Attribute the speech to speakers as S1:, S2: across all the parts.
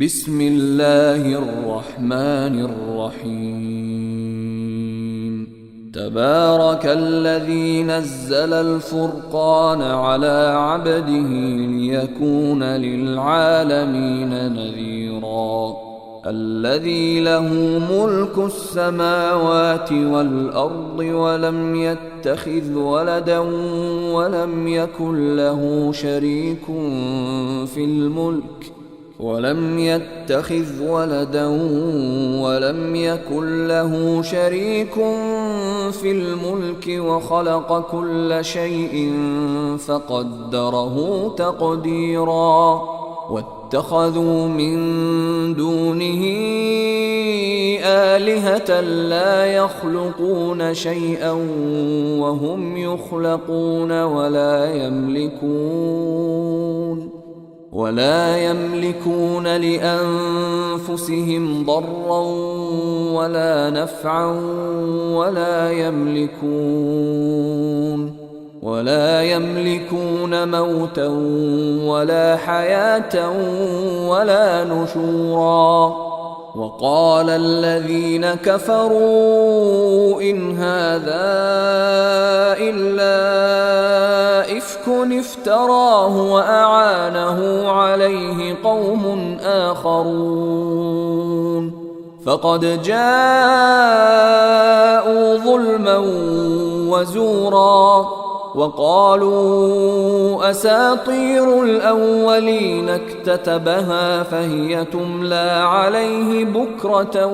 S1: بسم الله الرحمن الرحيم. تبارك الذي نزل الفرقان على عبده ليكون للعالمين نذيرا. الذي له ملك السماوات والأرض ولم يتخذ ولدا ولم يكن له شريك في الملك وخلق كل شيء فقدره تقديرا. واتخذوا من دونه آلهة لا يخلقون شيئا وهم يخلقون ولا يملكون لأنفسهم ضرا ولا نفعا ولا يملكون موتا ولا حياة ولا نشورا. وقال الذين كفروا إن هذا إلا إفك افتراه وأعانه عليه قوم آخرون فقد جاءوا ظلما وزورا. وقالوا أساطير الأولين اكتتبها فهي تملى عليه بكرة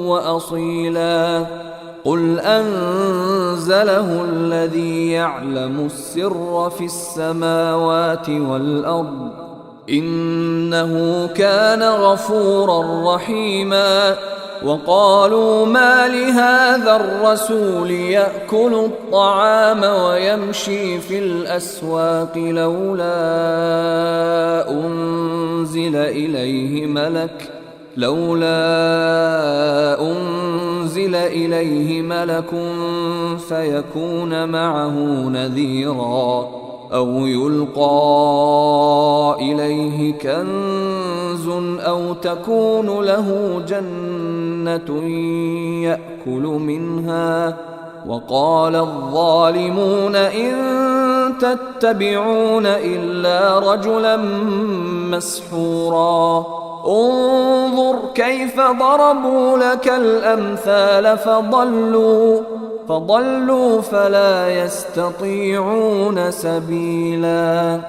S1: وأصيلا. قل أنزله الذي يعلم السر في السماوات والأرض إنه كان غفورا رحيما. وقالوا ما لهذا الرسول يأكل الطعام ويمشي في الأسواق لولا أنزل إليه ملك فيكون معه نذيرا أو يلقى إليه كنز أو تكون له جنة يأكل منها. وقال الظالمون إن تتبعون إلا رجلا مسحورا. انظر كيف ضربوا لك الأمثال فضلوا فلا يستطيعون سبيلا.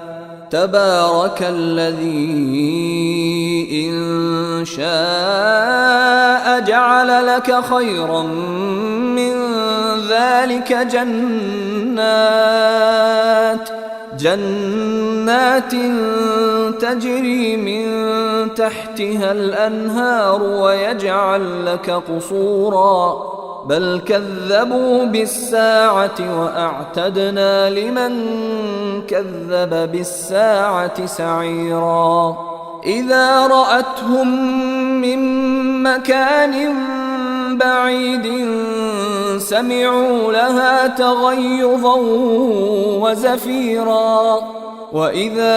S1: تبارك الذي إن شاء جعل لك خيرا من ذلك جنات تجري من تحتها الأنهار ويجعل لك قصورا بل كذبوا بالساعة وأعتدنا لمن كذب بالساعة سعيرا. إذا رأتهم من مكان بعيد سمعوا لها تغيظا وزفيرا. وإذا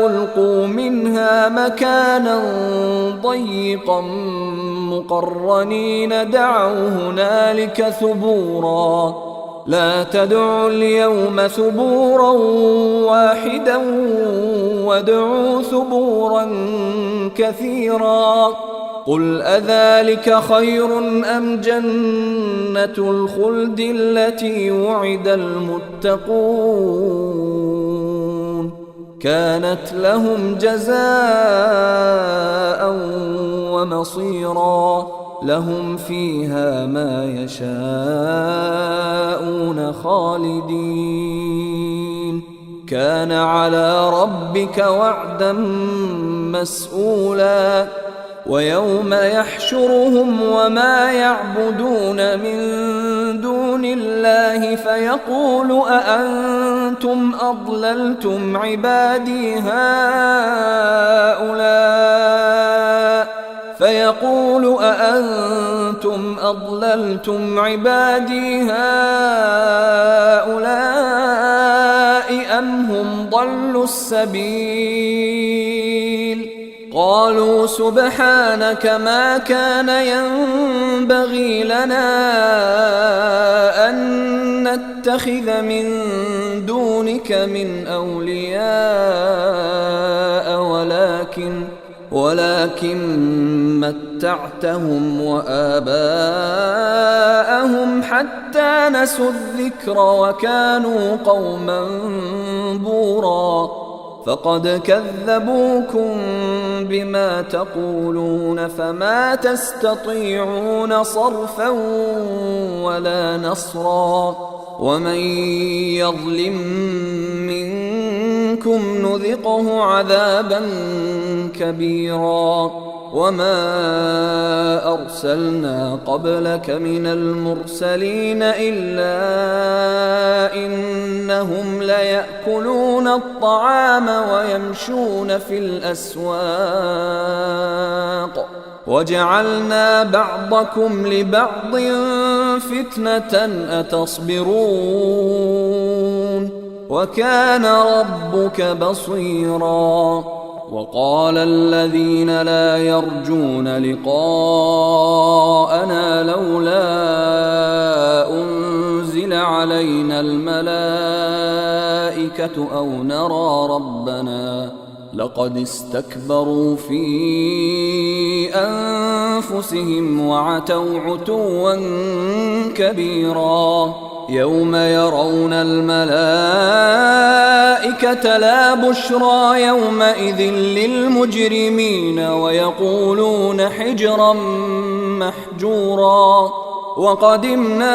S1: ألقوا منها مكانا ضيقا مقرنين دعوا هنالك ثبورا. لا تدعوا اليوم ثبورا واحدا وادعوا ثبورا كثيرا. قل أذلك خير أم جنة الخلد التي وعد المتقون كانت لهم جزاء ومصيرا. لهم فيها ما يشاءون خالدين كان على ربك وعدا مسئولا. ويوم يحشرهم وما يعبدون من دون الله فيقول أأنتم أضللتم عبادي هؤلاء أم هم ضلوا السبيل قالوا سبحانك ما كان ينبغي لنا أن نتخذ من دونك من أولياء ولكن متعتهم وآباءهم حتى نسوا الذكر وكانوا قوما بورا فقد كذبوكم بما تقولون فما تستطيعون صرفا ولا نصرا ومن يظلم منكم نذقه عذابا كبيرا وما أرسلنا قبلك من المرسلين إلا إنهم ليأكلون الطعام ويمشون في الأسواق وجعلنا بعضكم لبعض فتنة أتصبرون وكان ربك بصيرا وقال الذين لا يرجون لقاءنا لولا أنزل علينا الملائكة أو نرى ربنا لقد استكبروا في أنفسهم وعتوا عتوا كبيرا يوم يرون الملائكة لا بشرى يومئذ للمجرمين ويقولون حجرا محجورا وقدمنا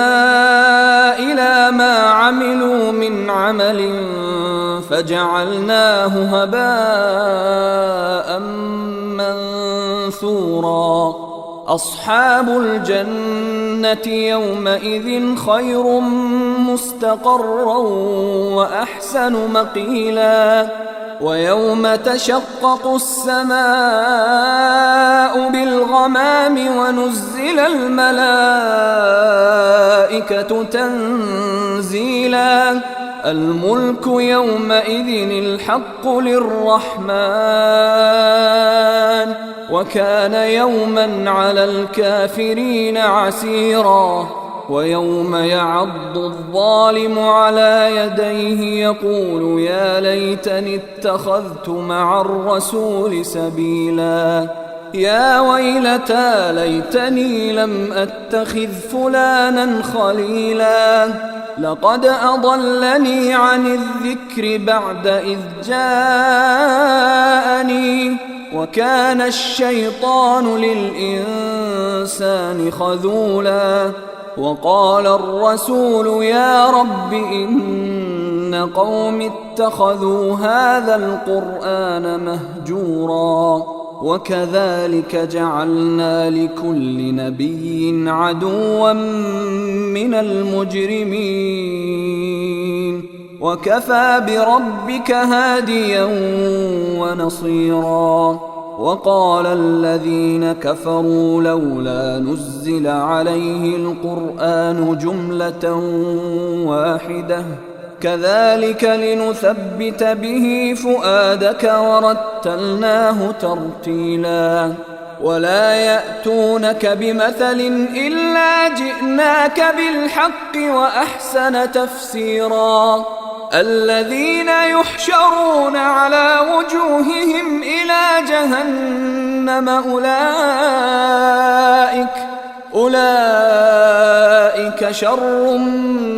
S1: إلى ما عملوا من عمل فجعلناه هباء منثورا أصحاب الجنة يومئذ خير مستقرا وأحسن مقيلا ويوم تشقق السماء بالغمام ونزل الملائكة تنزيلا الملك يومئذ الحق للرحمن وكان يوما على الكافرين عسيرا ويوم يعض الظالم على يديه يقول يا ليتني اتخذت مع الرسول سبيلا يا ويلتى ليتني لم أتخذ فلانا خليلا لقد أضلني عن الذكر بعد إذ جاءني وكان الشيطان للإنسان خذولا وقال الرسول يا رب إن قوم اتخذوا هذا القرآن مهجورا وكذلك جعلنا لكل نبي عدوا من المجرمين وكفى بربك هاديا ونصيرا وقال الذين كفروا لولا نزل عليه القرآن جملة واحدة كذلك لنثبت به فؤادك ورتلناه ترتيلا ولا يأتونك بمثل إلا جئناك بالحق وأحسن تفسيرا الذين يحشرون على وجوههم إلى جهنم أولئك شر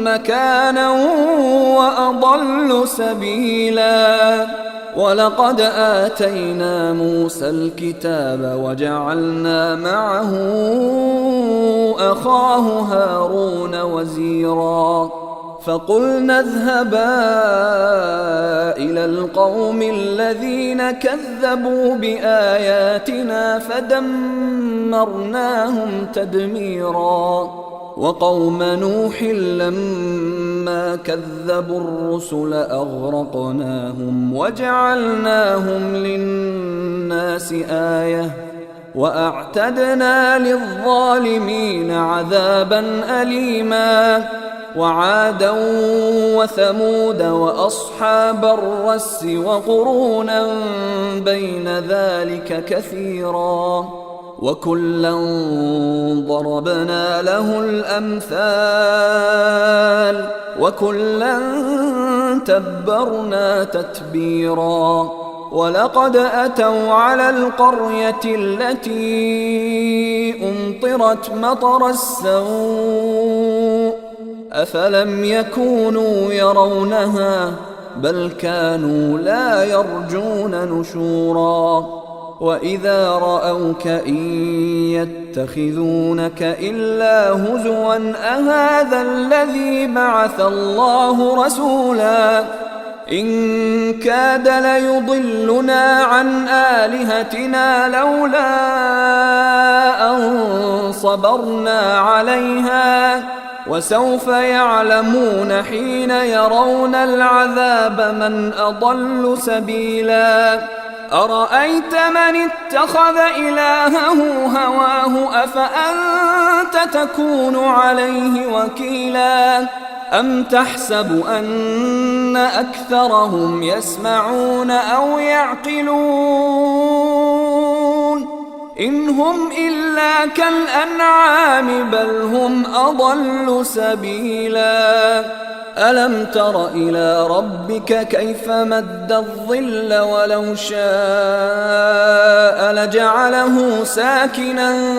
S1: مكانا وأضل سبيلا ولقد آتينا موسى الكتاب وجعلنا معه أخاه هارون وزيرا فقلنا اذهبا إلى القوم الذين كذبوا بآياتنا فدمرناهم تدميرا وقوم نوح لما كذبوا الرسل أغرقناهم وجعلناهم للناس آية وأعتدنا للظالمين عذابا أليما وعادا وثمود وأصحاب الرس وقرونا بين ذلك كثيرا وكلا ضربنا له الأمثال وكلا تبرنا تتبيرا ولقد أتوا على القرية التي أمطرت مطر السوء أفلم يكونوا يرونها بل كانوا لا يرجون نشورا وإذا رأوك إن يتخذونك إلا هزوا أهذا الذي بعث الله رسولا إن كاد ليضلنا عن آلهتنا لولا أن صبرنا عليها وسوف يعلمون حين يرون العذاب من أضل سبيلا أرأيت من اتخذ إلهه هواه أفأنت تكون عليه وكيلا أم تحسب أن أكثرهم يسمعون أو يعقلون إن هم إلا كالأنعام بل هم أضل سبيلا ألم تر إلى ربك كيف مد الظل ولو شاء لجعله ساكنا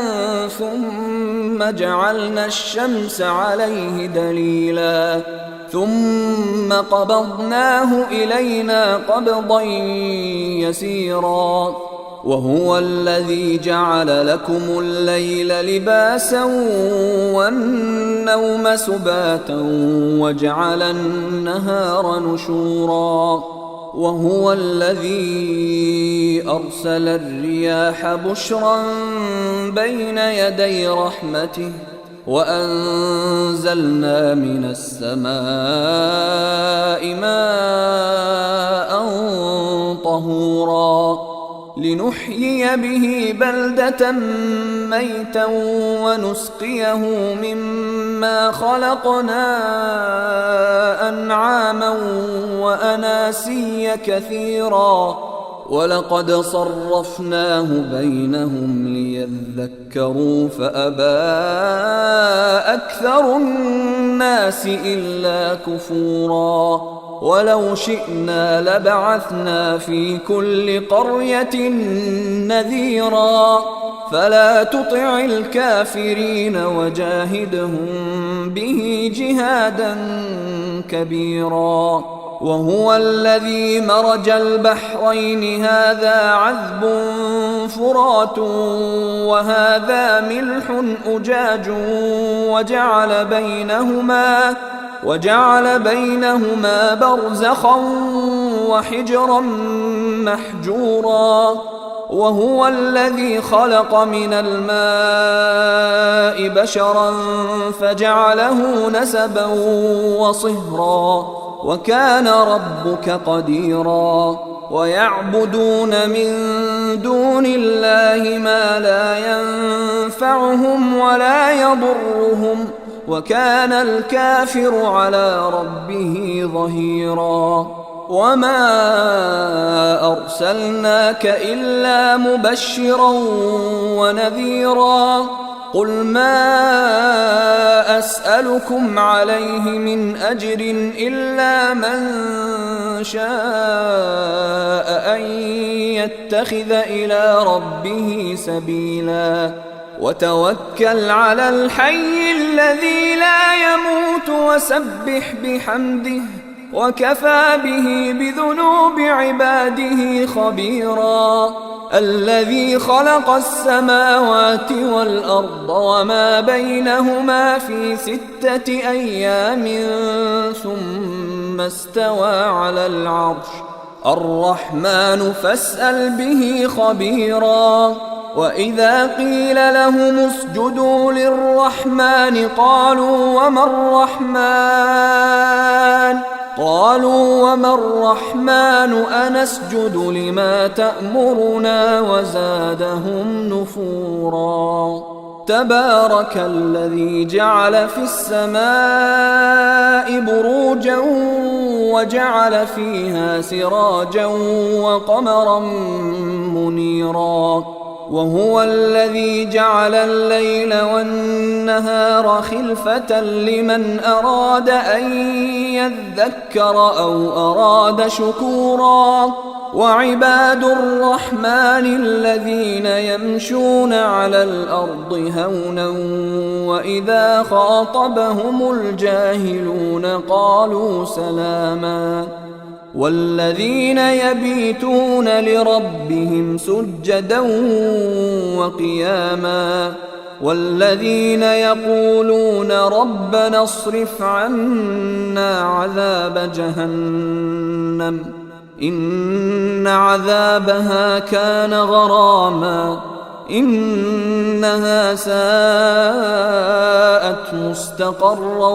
S1: ثم جعلنا الشمس عليه دليلا ثم قبضناه إلينا قبضا يسيرا وهو الذي جعل لكم الليل لباسا والنوم سباتا وجعل النهار نشورا وهو الذي أرسل الرياح بشرا بين يدي رحمته وأنزلنا من السماء ماء طهورا لنحيي به بلدة ميتا ونسقيه مما خلقنا أنعاما وأناسيا كثيرا ولقد صرفناه بينهم ليذكروا فأبى أكثر الناس إلا كفورا ولو شئنا لبعثنا في كل قرية نذيرا فلا تطع الكافرين وجاهدهم به جهادا كبيرا وهو الذي مرج البحرين هذا عذب فرات وهذا ملح أجاج وجعل بينهما برزخا وحجرا محجورا وهو الذي خلق من الماء بشرا فجعله نسبا وصهرا وكان ربك قديرا ويعبدون من دون الله ما لا ينفعهم ولا يضرهم وكان الكافر على ربه ظهيرا وما أرسلناك إلا مبشرا ونذيرا قل ما أسألكم عليه من أجر إلا من شاء أن يتخذ إلى ربه سبيلا وتوكل على الحي الذي لا يموت وسبح بحمده وكفى به بذنوب عباده خبيرا الذي خلق السماوات والأرض وما بينهما في 6 أيام ثم استوى على العرش الرحمن فاسأل به خبيرا وإذا قيل لهم اسجدوا للرحمن قالوا وما الرحمن أنسجد لما تأمرنا وزادهم نفورا تبارك الذي جعل في السماء بروجا وجعل فيها سراجا وقمرا منيرا وهو الذي جعل الليل والنهار خلفة لمن أراد أن يذكر أو أراد شكورا وعباد الرحمن الذين يمشون على الأرض هونا وإذا خاطبهم الجاهلون قالوا سلاما والذين يبيتون لربهم سجدا وقياما والذين يقولون ربنا اصرف عنا عذاب جهنم إن عذابها كان غراما إنها ساءت مستقرا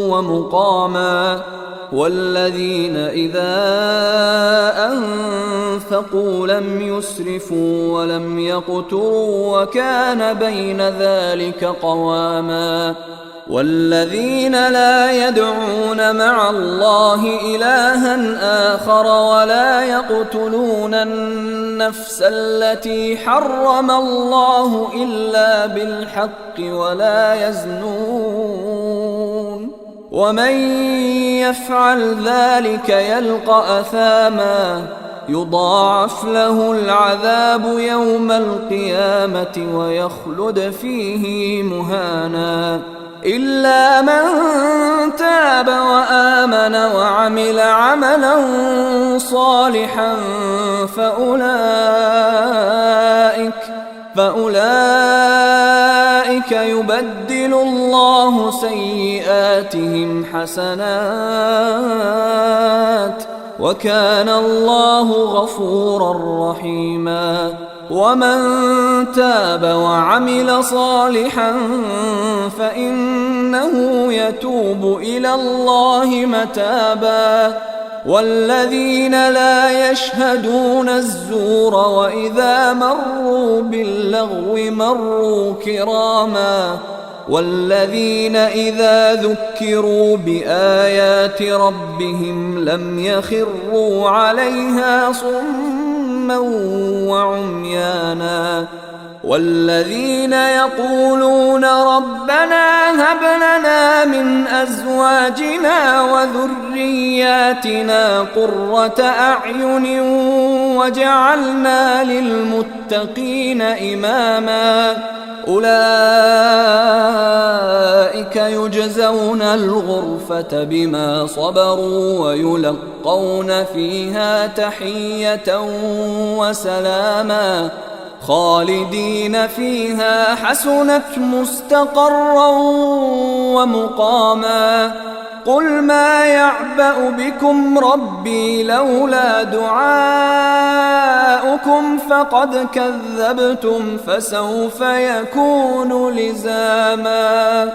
S1: ومقاما والذين إذا أنفقوا لم يسرفوا ولم يقتروا وكان بين ذلك قواما والذين لا يدعون مع الله إلها آخر ولا يقتلون النفس التي حرم الله إلا بالحق ولا يزنون ومن يفعل ذلك يلقى أثاما يضاعف له العذاب يوم القيامة ويخلد فيه مهانا إلا من تاب وآمن وعمل عملا صالحا فأولئك يبدل الله سيئاتهم حسنات وكان الله غفورا رحيما ومن تاب وعمل صالحا فإنه يتوب إلى الله متابا والذين لا يشهدون الزور وإذا مروا باللغو مروا كراما والذين إذا ذكروا بآيات ربهم لم يخروا عليها صما وعميانا والذين يقولون ربنا هب لنا من أزواجنا وذرياتنا قرة أعين وجعلنا للمتقين إماما أولئك يجزون الغرفة بما صبروا ويلقون فيها تحية وسلاما خالدين فيها حسنت مستقرا ومقاما قل ما يعبأ بكم ربي لولا دعاؤكم فقد كذبتم فسوف يكون لزاما